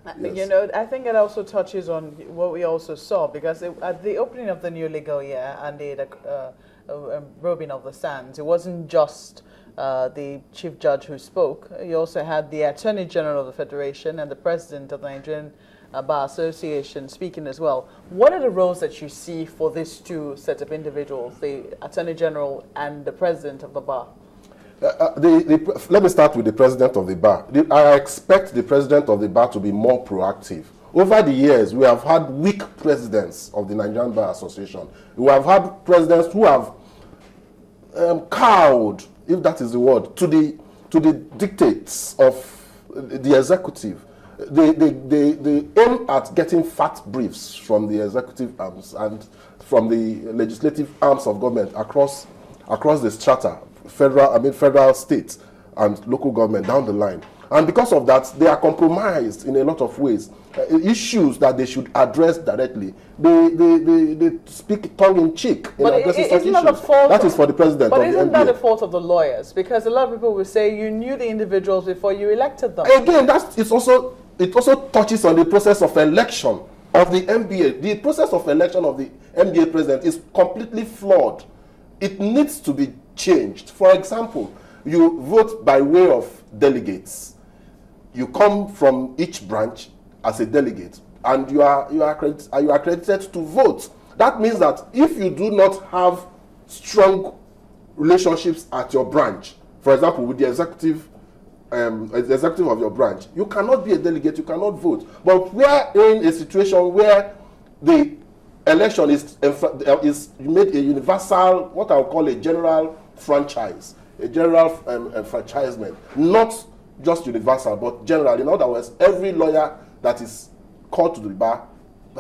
Yes. You know, I think it also touches on what we also saw, because at the opening of the new legal year and the robing of the sands, it wasn't just the chief judge who spoke. You also had the Attorney General of the Federation and the President of the Nigerian Bar Association speaking as well. What are the roles that you see for these two sets of individuals, the Attorney General and the President of the Bar? Let me start with the president of the bar. I expect the president of the bar to be more proactive. Over the years, we have had weak presidents of the Nigerian Bar Association. We have had presidents who have cowed, if that is the word, to the dictates of the executive. They aim at getting fat briefs from the executive arms and from the legislative arms of government across the strata. Federal, state, and local government down the line. And because of that, they are compromised in a lot of ways. Issues that they should address directly, they speak tongue-in-cheek in addressing such issues. That is for the president of the NBA. But isn't that the fault of the lawyers? Because a lot of people will say you knew the individuals before you elected them. Again, it also touches on the process of election of the NBA. The process of election of the NBA president is completely flawed. It needs to be changed. For example, you vote by way of delegates. You come from each branch as a delegate, and you are accredited to vote. That means that if you do not have strong relationships at your branch, for example, with the executive of your branch, you cannot be a delegate. You cannot vote. But we are in a situation where the election is made a universal, what I would call a general franchise, a general franchisement, not just universal, but general. In other words, every lawyer that is called to the bar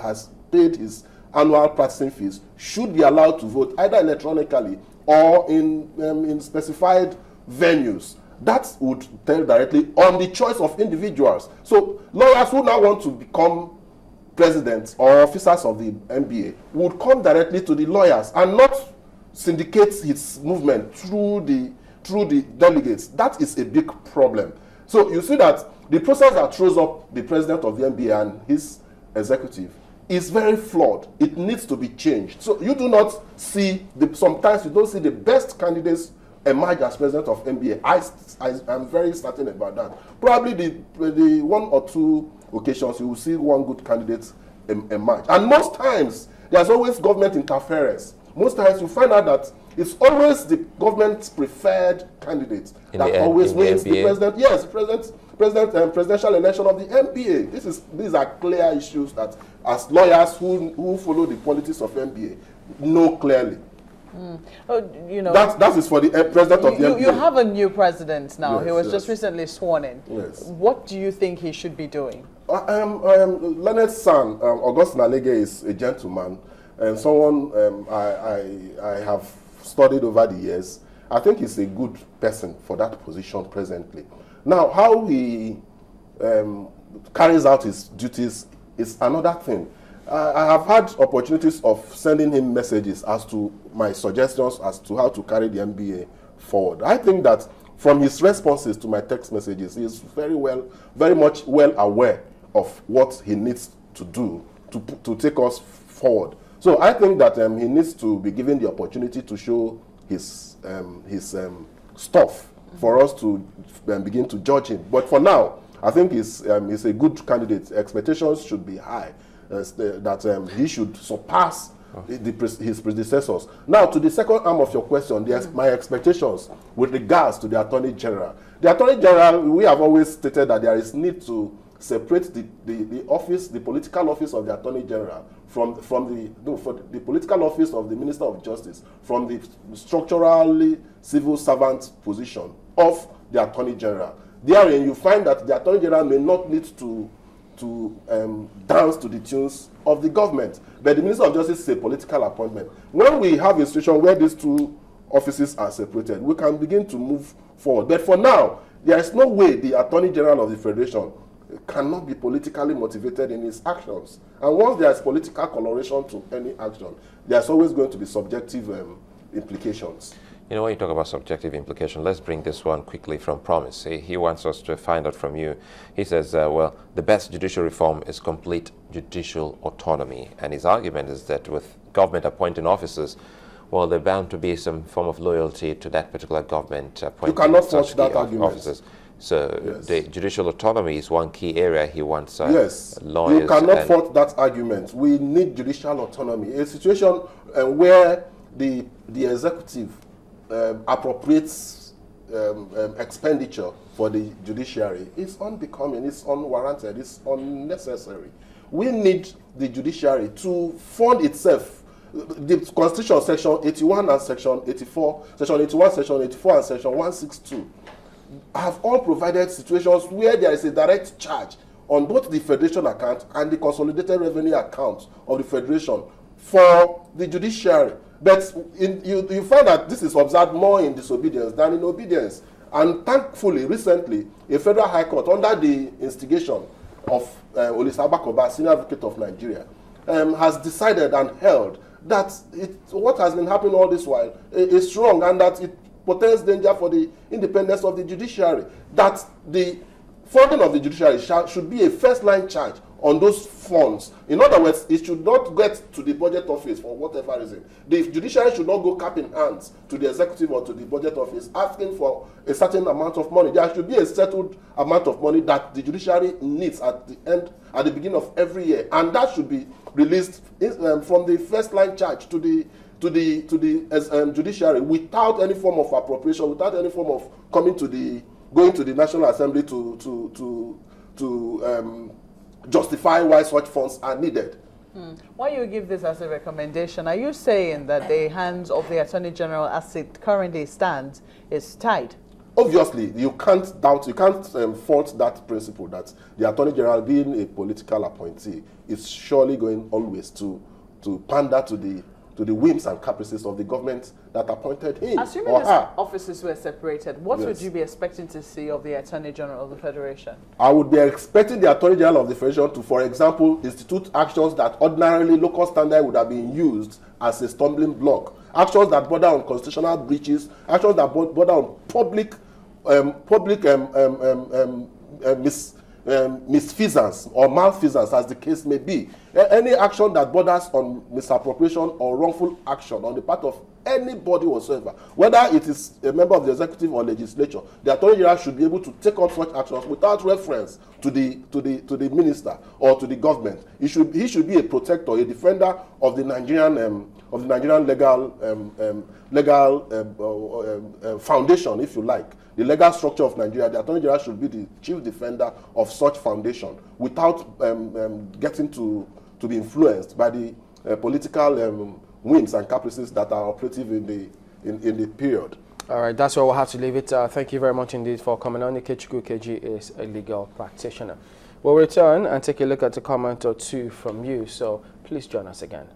has paid his annual practicing fees should be allowed to vote either electronically or in specified venues. That would tell directly on the choice of individuals. So lawyers who now want to become presidents or officers of the NBA would come directly to the lawyers and not syndicate its movement through the delegates. That is a big problem. So you see that the process that throws up the president of the NBA and his executive is very flawed. It needs to be changed. So you do not see, sometimes you don't see the best candidates emerge as president of NBA. I'm very certain about that. Probably the one or two occasions you will see one good candidate emerge. And most times, there's always government interference. Most times you find out that it's always the government's preferred candidate that always wins the president. Yes, presidential election of the NBA. These are clear issues that as lawyers who follow the politics of NBA know clearly. You know, that is for the president of the NBA. You have a new president now. Yes, he was just recently sworn in. Yes. What do you think he should be doing? Leonard's son, Augustine Alege, is a gentleman and someone I have studied over the years. I think he's a good person for that position presently. Now, how he carries out his duties is another thing. I have had opportunities of sending him messages as to my suggestions as to how to carry the NBA forward. I think that from his responses to my text messages, he is very much well aware of what he needs to do to take us forward. So I think that he needs to be given the opportunity to show his stuff for us to begin to judge him. But for now, I think he's a good candidate. Expectations should be high. That he should surpass his predecessors. Now, to the second arm of your question, there's my expectations with regards to the Attorney General. The Attorney General, we have always stated that there is need to separate the office, the political office of the Attorney General from the political office of the Minister of Justice, from the structurally civil servant position of the Attorney General. Therein, you find that the Attorney General may not need to dance to the tunes of the government. But the Minister of Justice is a political appointment. When we have a situation where these two offices are separated, we can begin to move forward. But for now, there is no way the Attorney General of the Federation cannot be politically motivated in his actions. And once there is political coloration to any action, there's always going to be subjective implications. You know, when you talk about subjective implication, let's bring this one quickly from Promise. He wants us to find out from you. He says, well, the best judicial reform is complete judicial autonomy. And his argument is that with government appointing officers, well, there's bound to be some form of loyalty to that particular government appointing You cannot such force that key argument. officers. So Yes. the judicial autonomy is one key area he wants Yes, lawyers. you cannot and- fault that argument. We need judicial autonomy. A situation where the executive appropriates expenditure for the judiciary is unbecoming, it's unwarranted, it's unnecessary. We need the judiciary to fund itself. The Constitution, Section 81 and Section 84, Section 81, Section 84 and Section 162 have all provided situations where there is a direct charge on both the federation account and the consolidated revenue account of the federation for the judiciary. But you find that this is observed more in disobedience than in obedience. And thankfully, recently, a federal high court, under the instigation of Olisa Abakoba, Senior Advocate of Nigeria, has decided and held that what has been happening all this while is wrong, and that it portends danger for the independence of the judiciary. That the funding of the judiciary should be a first-line charge on those funds. In other words, it should not get to the budget office for whatever reason. The judiciary should not go cap in hands to the executive or to the budget office asking for a certain amount of money. There should be a settled amount of money that the judiciary needs at the beginning of every year, and that should be released from the first-line charge to the judiciary without any form of appropriation, without any form of going to the National Assembly to justify why such funds are needed. Why you give this as a recommendation? Are you saying that the hands of the Attorney General as it currently stands is tied? Obviously, you can't fault that principle that the Attorney General, being a political appointee, is surely going always to pander to the whims and caprices of the government that appointed him Assuming or these her. offices were separated, what would Yes. you be expecting to see of the Attorney General of the Federation? I would be expecting the Attorney General of the Federation to, for example, institute actions that ordinarily local standard would have been used as a stumbling block. Actions that border on constitutional breaches, actions that border on public misfeasance or malfeasance, as the case may be. Any action that borders on misappropriation or wrongful action on the part of anybody whatsoever, whether it is a member of the executive or legislature, the Attorney General should be able to take up such actions without reference to the minister or to the government. He should be a protector, a defender of the Nigerian legal foundation, if you like, the legal structure of Nigeria. The Attorney General should be the chief defender of such foundation without getting to be influenced by the political whims and caprices that are operative in the period. All right, that's where we'll have to leave it. Thank you very much indeed for coming on. Ikechukwu KG is a legal practitioner. We'll return and take a look at a comment or two from you, so please join us again.